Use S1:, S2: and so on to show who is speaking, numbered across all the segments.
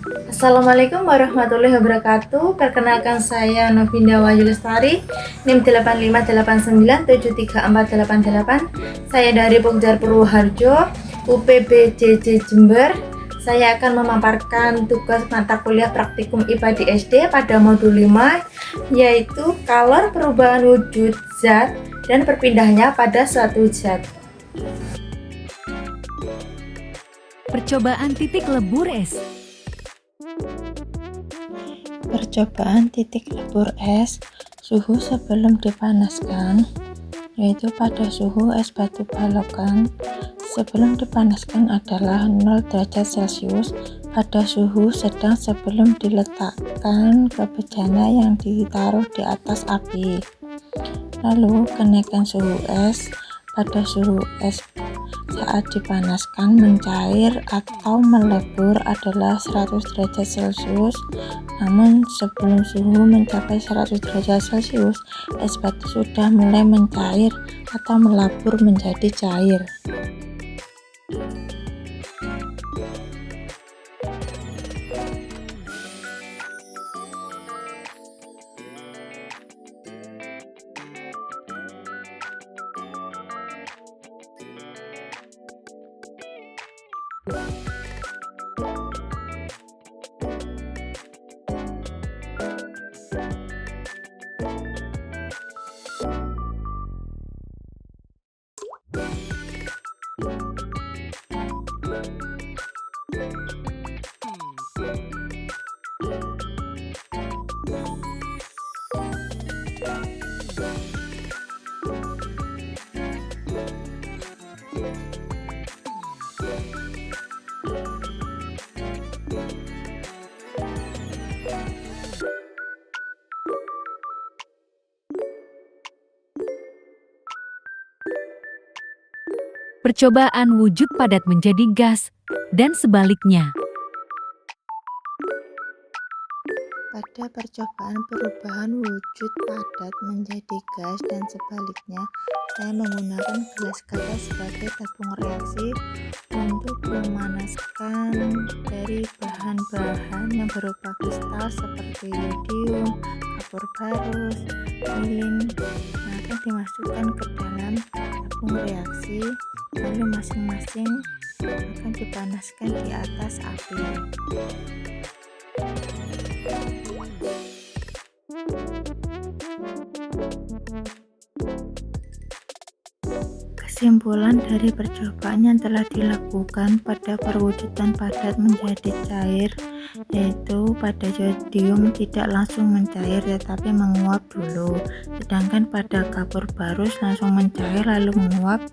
S1: Assalamualaikum warahmatullahi wabarakatuh. Perkenalkan saya Novinda Wahyu Lestari, NIM 858973488. Saya dari Pokjar Purwoharjo, UPBJJ Jember. Saya akan memaparkan tugas mata kuliah praktikum IPA di SD pada modul 5, yaitu kalor perubahan wujud zat dan perpindahannya pada suatu zat.
S2: Percobaan titik lebur es.
S3: Percobaan titik lebur es suhu sebelum dipanaskan, yaitu pada suhu es batu balokan sebelum dipanaskan adalah 0 derajat Celcius pada suhu sedang sebelum diletakkan ke bejana yang ditaruh di atas api. Lalu kenaikan suhu es pada suhu es saat dipanaskan mencair atau melebur adalah 100 derajat Celcius. Namun sebelum suhu mencapai 100 derajat Celcius, es batu sudah mulai mencair atau melebur menjadi cair.
S2: Percobaan wujud padat menjadi gas, dan sebaliknya.
S3: Pada percobaan perubahan wujud padat menjadi gas dan sebaliknya, saya menggunakan gelas kaca sebagai tabung reaksi untuk memanaskan dari bahan-bahan yang berupa kristal seperti yodium, kapur barus, lilin yang akan dimasukkan ke dalam tabung reaksi, lalu masing-masing akan dipanaskan di atas api. Kesimpulan dari percobaan yang telah dilakukan pada perwujudan padat menjadi cair, yaitu pada yodium tidak langsung mencair tetapi menguap dulu, sedangkan pada kapur barus langsung mencair lalu menguap,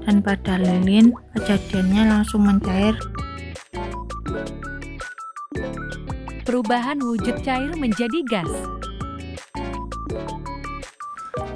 S3: dan pada lilin kejadiannya langsung mencair.
S2: Perubahan wujud cair menjadi gas.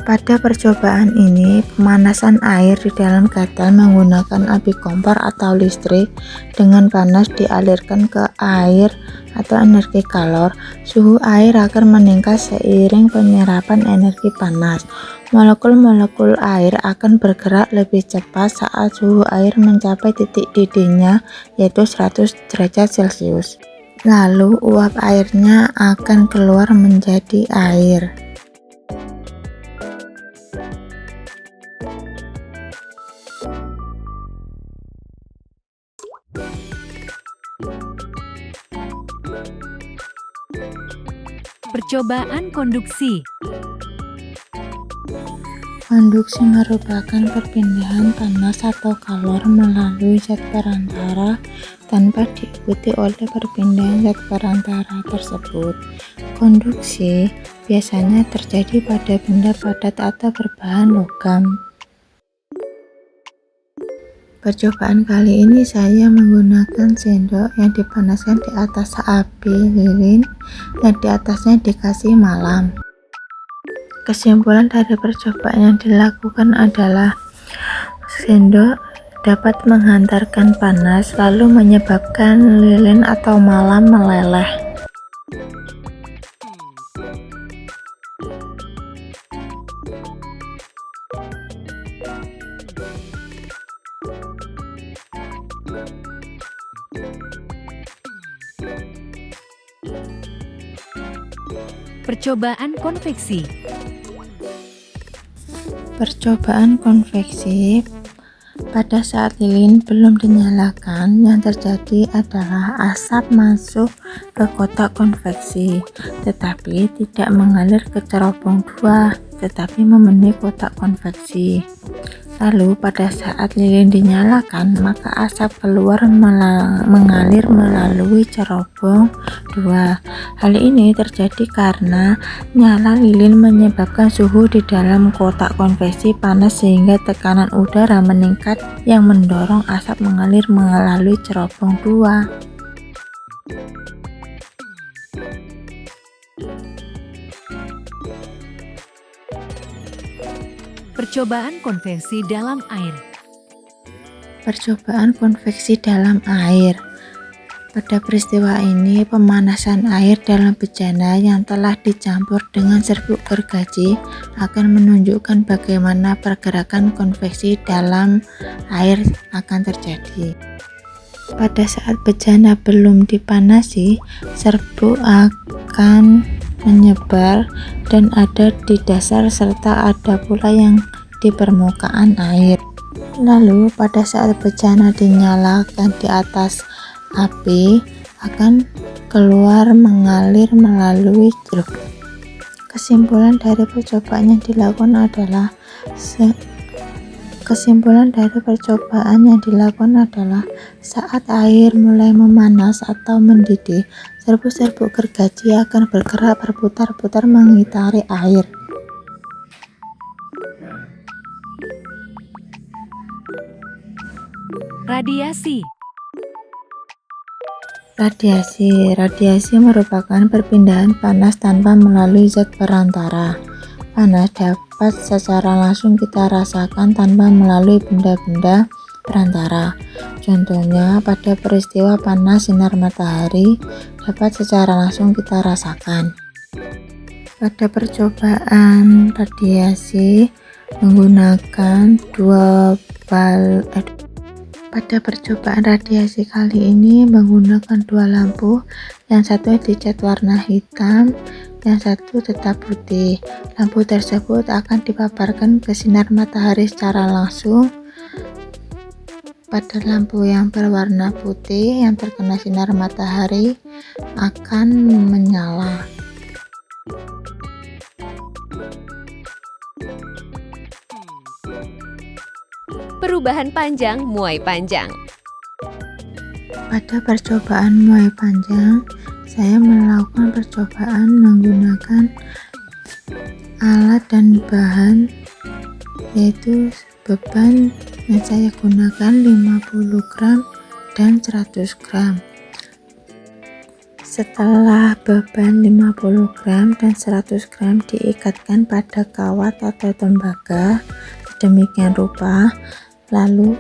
S3: Pada percobaan ini, pemanasan air di dalam ketel menggunakan api kompor atau listrik dengan panas dialirkan ke air atau energi kalor. Suhu air akan meningkat seiring penyerapan energi panas. Molekul-molekul air akan bergerak lebih cepat saat suhu air mencapai titik didihnya, yaitu 100 derajat Celcius. Lalu uap airnya akan keluar menjadi air.
S2: Percobaan konduksi.
S3: Konduksi merupakan perpindahan panas atau kalor melalui zat perantara tanpa diikuti oleh perpindahan zat perantara tersebut. Konduksi biasanya terjadi pada benda padat atau berbahan logam. Percobaan kali ini saya menggunakan sendok yang dipanaskan di atas api lilin dan di atasnya dikasih malam. Kesimpulan dari percobaan yang dilakukan adalah sendok dapat menghantarkan panas lalu menyebabkan lilin atau malam meleleh.
S2: Percobaan konveksi.
S3: Percobaan konveksi. Pada saat lilin belum dinyalakan, yang terjadi adalah asap masuk ke kotak konveksi, tetapi tidak mengalir ke cerobong 2, tetapi memenuhi kotak konveksi. Lalu pada saat lilin dinyalakan, maka asap keluar mengalir melalui cerobong 2. Hal ini terjadi karena nyala lilin menyebabkan suhu di dalam kotak konveksi panas sehingga tekanan udara meningkat yang mendorong asap mengalir melalui cerobong 2.
S2: Percobaan konveksi dalam air.
S3: Percobaan konveksi dalam air. Pada peristiwa ini, pemanasan air dalam bejana yang telah dicampur dengan serbuk gergaji akan menunjukkan bagaimana pergerakan konveksi dalam air akan terjadi. Pada saat bejana belum dipanasi, serbuk akan menyebar dan ada di dasar serta ada pula yang di permukaan air. Lalu pada saat bejana dinyalakan di atas api akan keluar mengalir melalui jeruk. Kesimpulan dari percobaan yang dilakukan adalah saat air mulai memanas atau mendidih, serbuk-serbuk gergaji akan bergerak berputar-putar mengitari air.
S2: Radiasi.
S3: Radiasi merupakan perpindahan panas tanpa melalui zat perantara. Panas dapat secara langsung kita rasakan tanpa melalui benda-benda perantara. Contohnya, pada peristiwa panas sinar matahari dapat secara langsung kita rasakan. Pada percobaan radiasi kali ini menggunakan dua lampu, yang satu dicat warna hitam, yang satu tetap putih. Lampu tersebut akan dipaparkan ke sinar matahari secara langsung. Pada lampu yang berwarna putih yang terkena sinar matahari akan menyala.
S4: Perubahan panjang muai panjang.
S3: Pada percobaan muai panjang, saya melakukan percobaan menggunakan alat dan bahan, yaitu beban yang saya gunakan 50 gram dan 100 gram. Setelah beban 50 gram dan 100 gram diikatkan pada kawat atau tembaga sedemikian rupa, lalu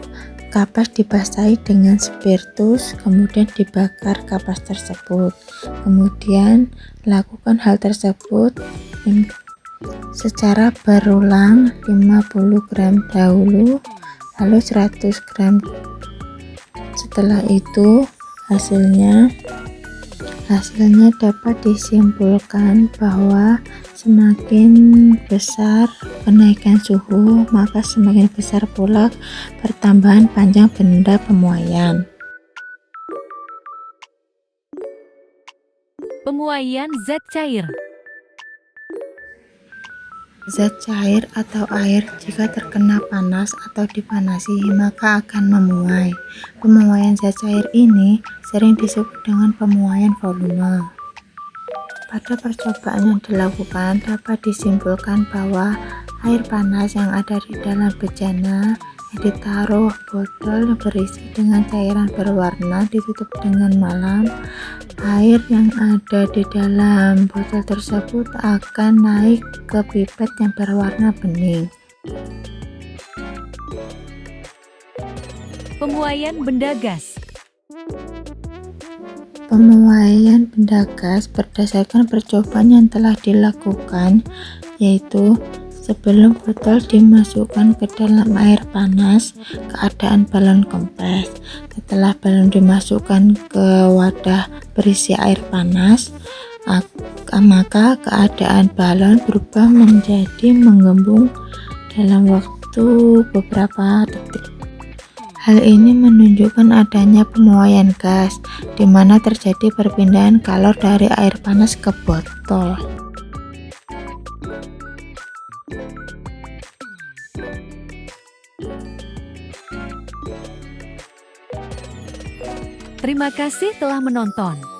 S3: kapas dibasahi dengan spiritus, kemudian dibakar kapas tersebut. Kemudian lakukan hal tersebut secara berulang, 50 gram dahulu, lalu 100 gram. Setelah itu hasilnya dapat disimpulkan bahwa semakin besar kenaikan suhu, maka semakin besar pula pertambahan panjang benda pemuaian.
S2: Pemuaian zat cair.
S3: Zat cair atau air jika terkena panas atau dipanasi maka akan memuai. Pemuaian zat cair ini sering disebut dengan pemuaian volume. Pada percobaan yang dilakukan dapat disimpulkan bahwa air panas yang ada di dalam bejana yang ditaruh botol yang berisi dengan cairan berwarna ditutup dengan malam, air yang ada di dalam botol tersebut akan naik ke pipet yang berwarna bening.
S2: Pemuaian benda gas.
S3: Pemuaian benda gas berdasarkan percobaan yang telah dilakukan, yaitu sebelum botol dimasukkan ke dalam air panas, keadaan balon kempes. Setelah balon dimasukkan ke wadah berisi air panas, maka keadaan balon berubah menjadi mengembung dalam waktu beberapa detik. Hal ini menunjukkan adanya pemuaian gas, di mana terjadi perpindahan kalor dari air panas ke botol.
S2: Terima kasih telah menonton.